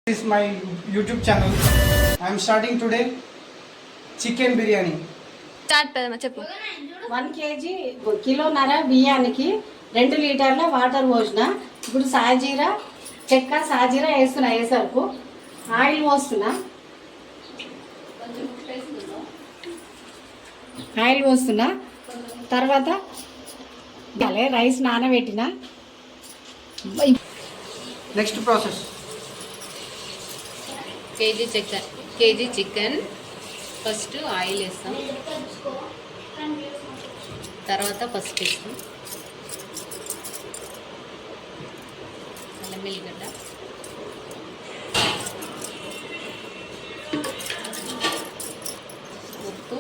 This is my YouTube channel. I am starting today chicken biryani. Start పెదమ్మా చెప్పు. 1 KG కిలోన్నర బియ్యానికి 2 లీటర్ల water పోసిన. ఇప్పుడు సాజీరా చెక్క సాజీరా వేస్తున్నా. వేసరకు ఆయిల్ పోస్తున్నా. తర్వాత రైస్ నానబెట్టిన. Next process. KG chicken first oil వేస్తాం, తర్వాత పసుపు వేస్తాం, అల్లం వెల్లిగడ్డ, ఉప్పు,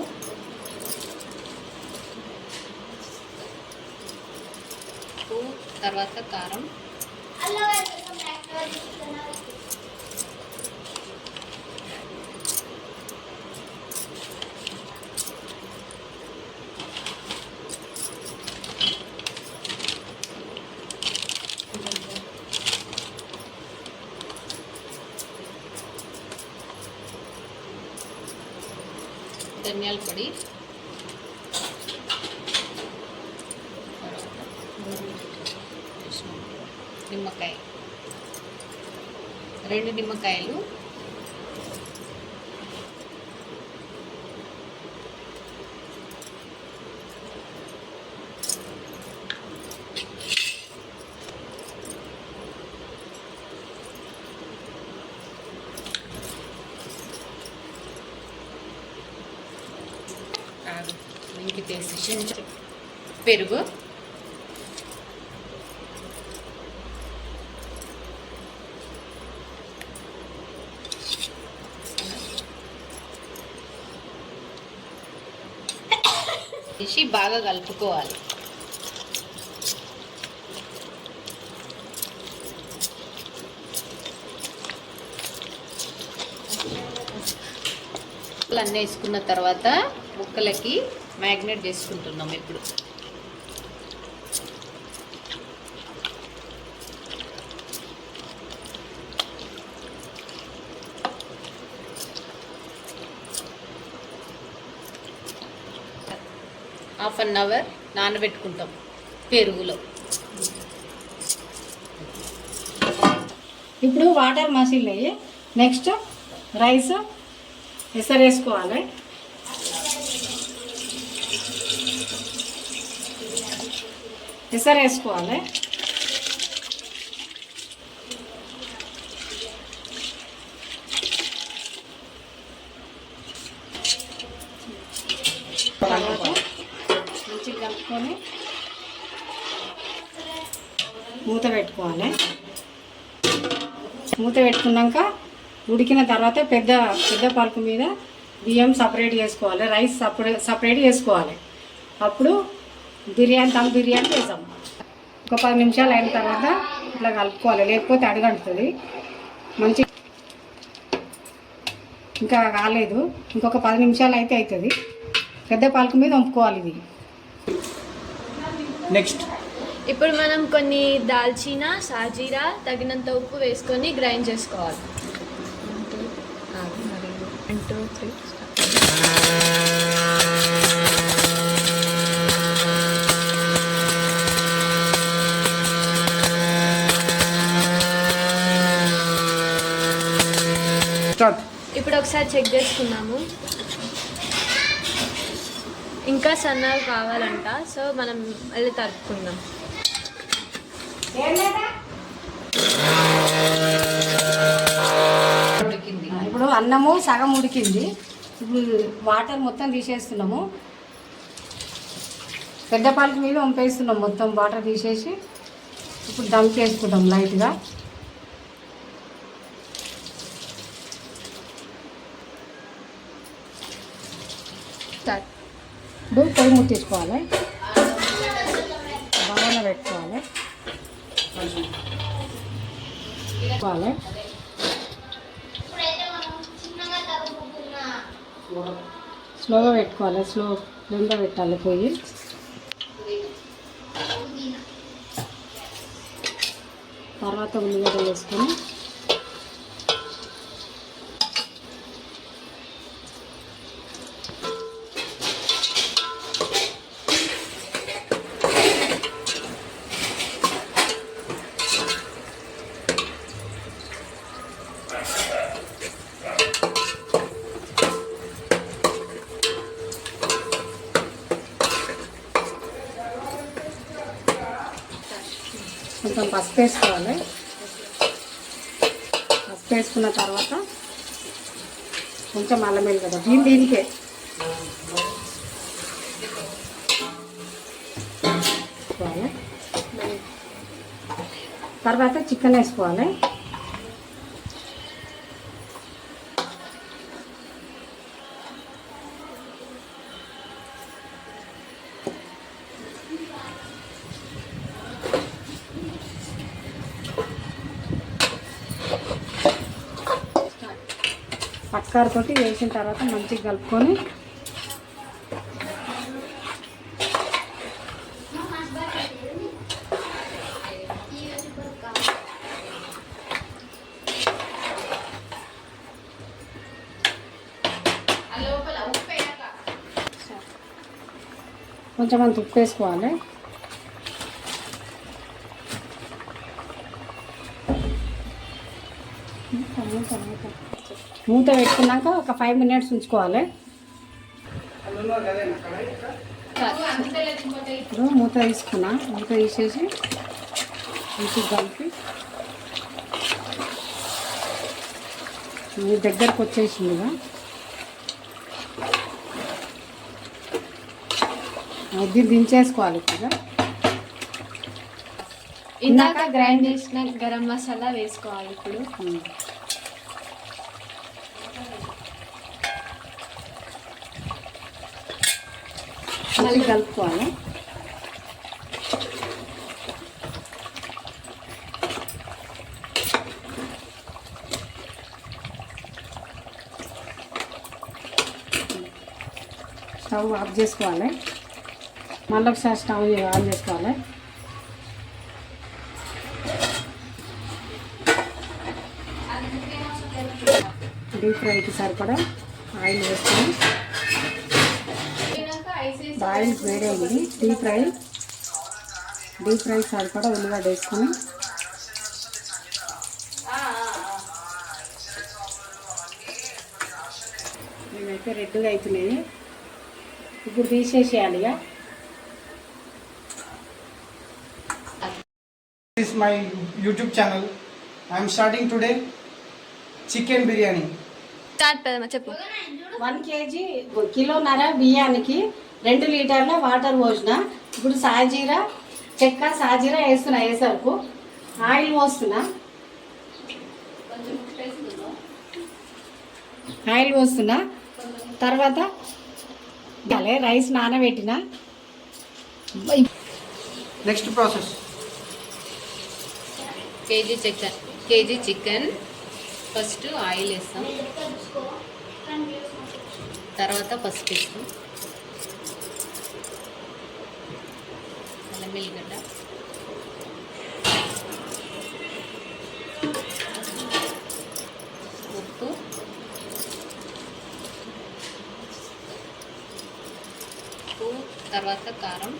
తర్వాత కారం, ధనియాల పొడి, నిమ్మకాయ, 2 నిమ్మకాయలు, పెరుగు, వేసి బాగా కలుపుకోవాలి. అన్నీ వేసుకున్న తర్వాత ముక్కలకి మ్యాగ్నేట్ చేసుకుంటున్నాం. ఇప్పుడు ½ అన్ అవర్ నానబెట్టుకుంటాం పెరుగులో. ఇప్పుడు వాటర్ మసిలినాయి. నెక్స్ట్ రైస్ ఎసరు వేసుకోవాలి. తర్వాత మంచిగా కలుపుకొని మూత పెట్టుకున్నాక ఉడికిన తర్వాత పెద్ద పలుకు మీద బియ్యం సపరేట్ చేసుకోవాలి, రైస్ సపరేట్ చేసుకోవాలి. అప్పుడు దమ్ బిర్యానీ చేసాం. ఒక 10 నిమిషాలు అయిన తర్వాత ఇట్లా కలుపుకోవాలి, లేకపోతే అడుగంటుతుంది. ఇంకా కాలేదు, ఇంకొక 10 నిమిషాలు అయితే అవుతుంది. పెద్ద పలుకు మీద వంపుకోవాలి ఇది. Next. ఇప్పుడు మనం కొన్ని దాల్చిన, సాజీరా, తగినంత ఉప్పు వేసుకొని గ్రైండ్ చేసుకోవాలి. 1 2 3 Start. ఇప్పుడు ఒకసారి చెక్ చేసుకున్నాము. ఇంకా సన్నగా కావాలంట, సో మనం మళ్ళీ తరుపుకుందాం. ఇప్పుడు అన్నము సగం ఉడికింది. ఇప్పుడు వాటర్ మొత్తం తీసేస్తున్నాము. పెద్ద పాలకి మీద వంపేస్తున్నాం. మొత్తం వాటర్ తీసేసి ఇప్పుడు దమ్ చేసుకుంటాం లైట్గా. ఇప్పుడు పొయ్యి ముట్టించుకోవాలి, బాగా పెట్టుకోవాలి. స్లోగా పెట్టుకోవాలి, స్లో ఫ్లేమ్లో పెట్టాలి పొయ్యి. తర్వాత ఉల్లిగడ్డలు వేసుకొని పసుపు వేసుకోవాలి. పసుపు వేసుకున్న తర్వాత కొంచెం అల్లం వెల్లిగడ్డ దీనికే వేసుకోవాలి. తర్వాత చికెన్ వేసుకోవాలి. పక్కారతోటి వేసిన తర్వాత మంచిగా కలుపుకొని కొంచెం అంత ఉప్పు వేసుకోవాలి. మూత పెట్టుకున్నాక ఒక 5 minutes ఉంచుకోవాలి. ఇప్పుడు మూత తీసుకున్నా, మూత తీసేసి మంచిగా కలిపి మీ దగ్గరకు వచ్చేసిందిగా అది దించేసుకోవాలి. ఇప్పుడు ఇందాక గ్రైండ్ చేసిన గరం మసాలా వేసుకోవాలి. ఇప్పుడు మళ్ళీ కలుపుకోవాలి. స్టవ్ ఆఫ్ చేసుకోవాలి. మళ్ళీ ఒకసారి స్టవ్ ఆన్ చేసుకోవాలి. డీప్ ఫ్రైకి సరిపడా ఆయిల్ వేసుకొని ఆయిల్ వేడైంది. డీప్ ఫ్రై సరిపడా ఉల్లిగడ్డ వేసుకొని మేమైతే రెడ్గా అవుతున్నాయి. ఇప్పుడు తీసేసేయాలి. ఇక This is my YouTube channel. I am starting today chicken biryani. Start పెడదామా చెప్పు. 1 kg కిలోన్నర బియ్యానికి 2 లీటర్ల వాటర్ పోసిన. ఇప్పుడు సాజీరా చెక్క సాజీరా వేస్తున్నా. వేసరకు ఆయిల్ పోస్తున్నా. తర్వాత రైస్ నానబెట్టిన. Next process. KG chicken first oil వేస్తాం, తర్వాత పసుపు వేస్తాం, అల్లం వెల్లిగడ్డ, ఉప్పు, తర్వాత కారం,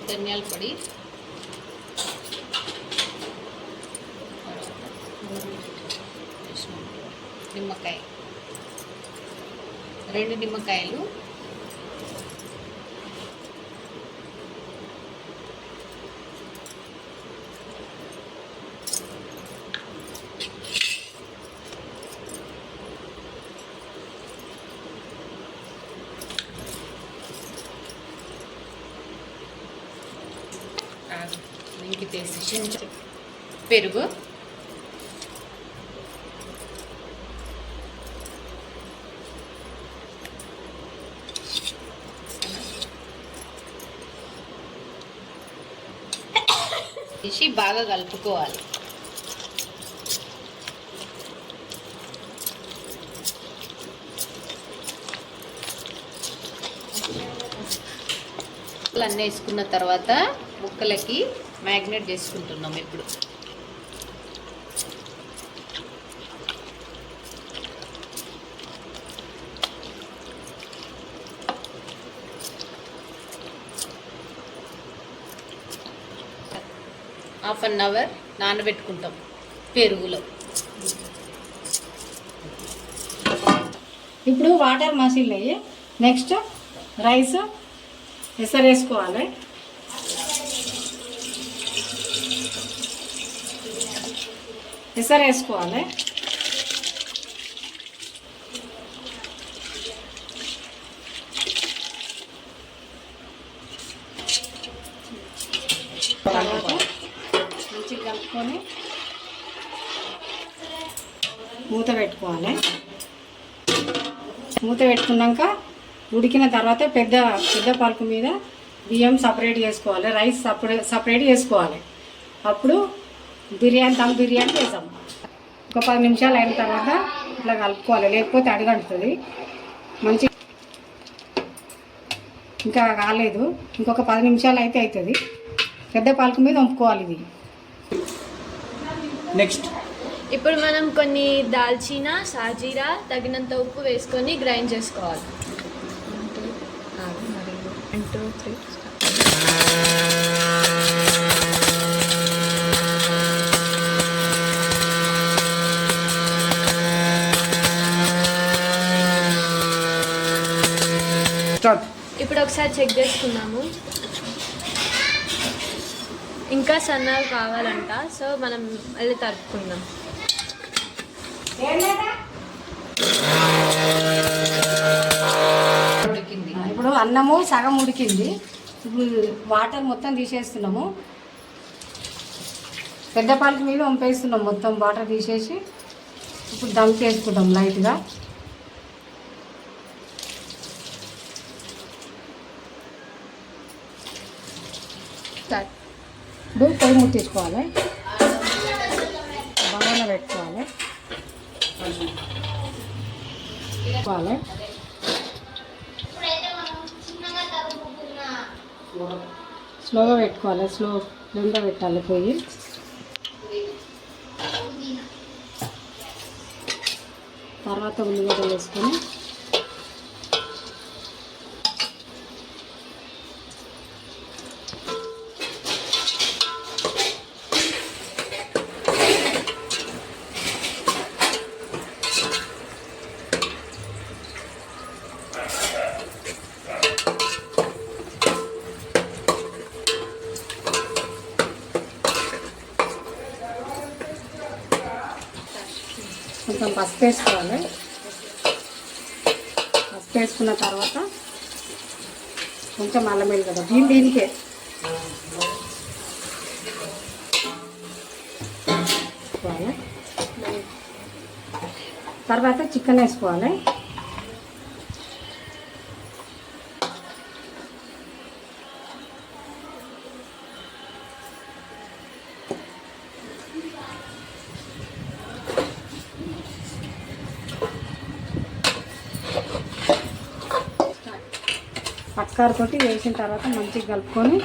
ధనియాల పొడి, నిమ్మకాయ, 2 నిమ్మకాయలు, ఇంకి తీసి పెరుగు, తీసి బాగా కలుపుకోవాలి. అన్నీ వేసుకున్న తర్వాత ముక్కలకి మ్యాగ్నేట్ చేసుకుంటున్నాం. ఇప్పుడు హాఫ్ అన్ అవర్ నానబెట్టుకుంటాం పెరుగులో. ఇప్పుడు వాటర్ మసిలినాయి. నెక్స్ట్ రైస్ ఎసరు వేసుకోవాలి. ఎసరు వేసుకోవాలి. తర్వాత మంచిగా కలుపుకొని మూత పెట్టుకోవాలి. మూత పెట్టుకున్నాక ఉడికిన తర్వాత పెద్ద పెద్ద పలుకు మీద బియ్యం సపరేట్ చేసుకోవాలి, రైస్ సపరేట్ చేసుకోవాలి. అప్పుడు దమ్ బిర్యానీ చేసాం. ఒక 10 నిమిషాలు అయిన తర్వాత ఇట్లా కలుపుకోవాలి, లేకపోతే అడుగంటుతుంది. మంచి ఇంకా కాలేదు, ఇంకొక 10 నిమిషాలు అయితే అవుతుంది. పెద్ద పలుకు మీద వంపుకోవాలి ఇది. నెక్స్ట్ ఇప్పుడు మనం కొన్ని దాల్చిన, సాజీరా, తగినంత ఉప్పు వేసుకొని గ్రైండ్ చేసుకోవాలి. 1 2 3 స్టార్ట్. ఇప్పుడు ఒకసారి చెక్ చేసుకున్నాము. ఇంకా సన్నగా కావాలంట, సో మనం మళ్ళీ తరుపుకుందాం. ఉడికింది. ఇప్పుడు అన్నము సగం ఉడికింది. ఇప్పుడు వాటర్ మొత్తం తీసేస్తున్నాము. పెద్ద పాలకి మీద వంపేస్తున్నాం, మొత్తం వాటర్ తీసేసి ఇప్పుడు దమ్ చేసుకుంటాం లైట్గా. ఇప్పుడు పొయ్యి ముట్టించుకోవాలి, బగాన పెట్టుకోవాలి. స్లోగా పెట్టుకోవాలి, స్లోగా పెట్టాలి పొయ్యి. తర్వాత ఉల్లిగడ్డలు వేసుకొని కొంచెం పసుపు వేసుకోవాలి. పసుపు వేసుకున్న తర్వాత కొంచెం అల్లం వెల్లిగడ్డ దీనికే వేసుకోవాలి. తర్వాత చికెన్ వేసుకోవాలి. పక్కారతోటి వేసిన తర్వాత మంచిగా కలుపుకొని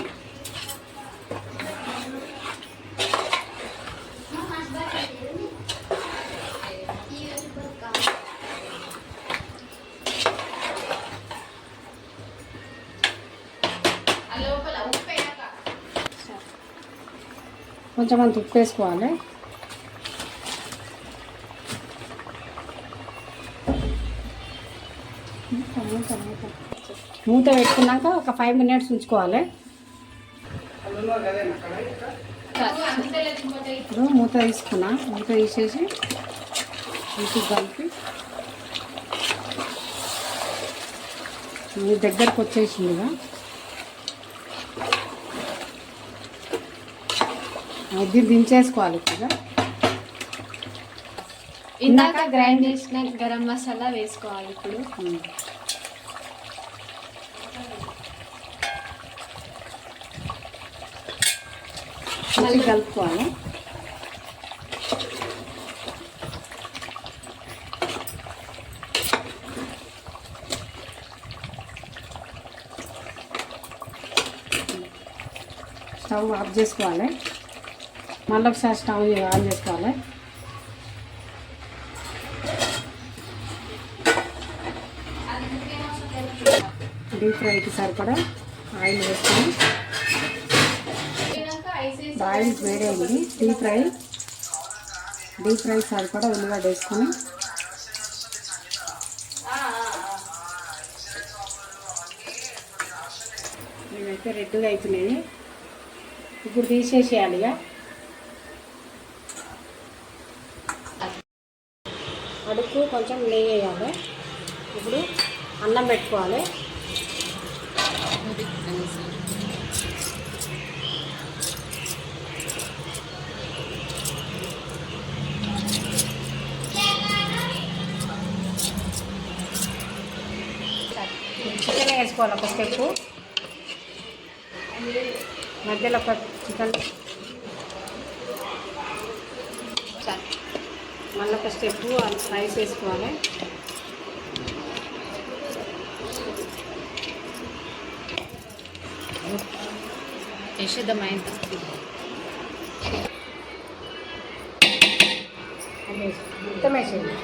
కొంచెం అంత ఉప్పు వేసుకోవాలి. మూత పెట్టుకున్నాక ఒక 5 మినిట్స్ ఉంచుకోవాలి. ఇప్పుడు మూత తీసుకున్నా, మూత తీసేసి ఇంటికి కలిపి మీ దగ్గరకు వచ్చేసిందిగా అది దించేసుకోవాలి. ఇప్పుడు ఇందాక గ్రైండ్ చేసిన గరం మసాలా వేసుకోవాలి. ఇప్పుడు మళ్ళీ కలుపుకోవాలి. స్టవ్ ఆఫ్ చేసుకోవాలి. మళ్ళీ ఒకసారి స్టవ్ ఆన్ చేసుకోవాలి. డీప్ ఫ్రైకి సరిపడా ఆయిల్ వేసుకొని ఆయిల్ వేడైంది. డీప్ ఫ్రై సరిపడా ఉల్లిగడ్డ వేసుకొని మేమైతే రెడ్గా అవుతున్నాయి. ఇప్పుడు తీసేసేయాలి. ఇక అడుగు కొంచెం నెయ్యి వేయాలి. ఇప్పుడు అన్నం పెట్టుకోవాలి. చికెన్ వేసుకోవాలి. ఒక స్టెప్పు మధ్యలో ఒక చికెన్, మళ్ళీ ఒక స్టెప్పు రైస్ వేసుకోవాలి. యశోదమైన మొత్తం వేసేది.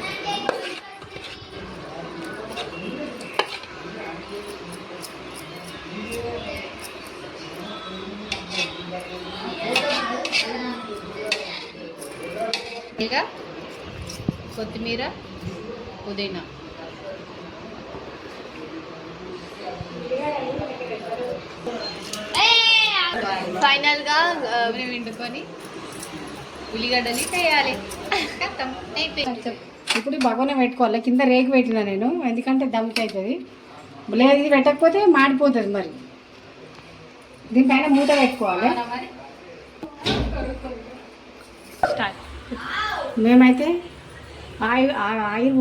ఇక కొత్తిమీర, పుదీనా. ఫైనల్గా వండుకొని ఉల్లిగడ్డని వేయాలి. కథం అయిపోయింది. ఇప్పుడు భగవన పెట్టుకోవాలి. కింద రేకు పెట్టినా నేను, ఎందుకంటే దమ్కి అవుతుంది. లేదు ఇది పెట్టకపోతే మాడిపోతుంది. మరి దీనిపైన మూత పెట్టుకోవాలి. మేమైతే ఆవిరి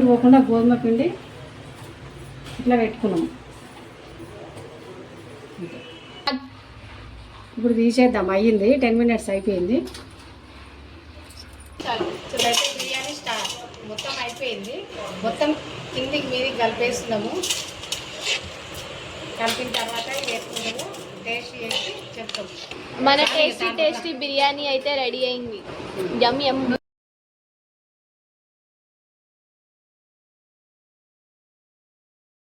పోకుండా గోధుమ పిండి ఇట్లా పెట్టుకున్నాము. ఇప్పుడు తీసేద్దాం. అయ్యింది 10 minutes అయిపోయింది. బిర్యానీ స్టార్ట్. మొత్తం అయిపోయింది. మొత్తం కిందికి మీదికి కలిపేస్తున్నాము. కలిపిన తర్వాత వేసుకుంటాము. టేస్ట్ చేసి చెప్తాము. మన టేస్టీ బిర్యానీ అయితే రెడీ అయింది. యమ్ యమ్.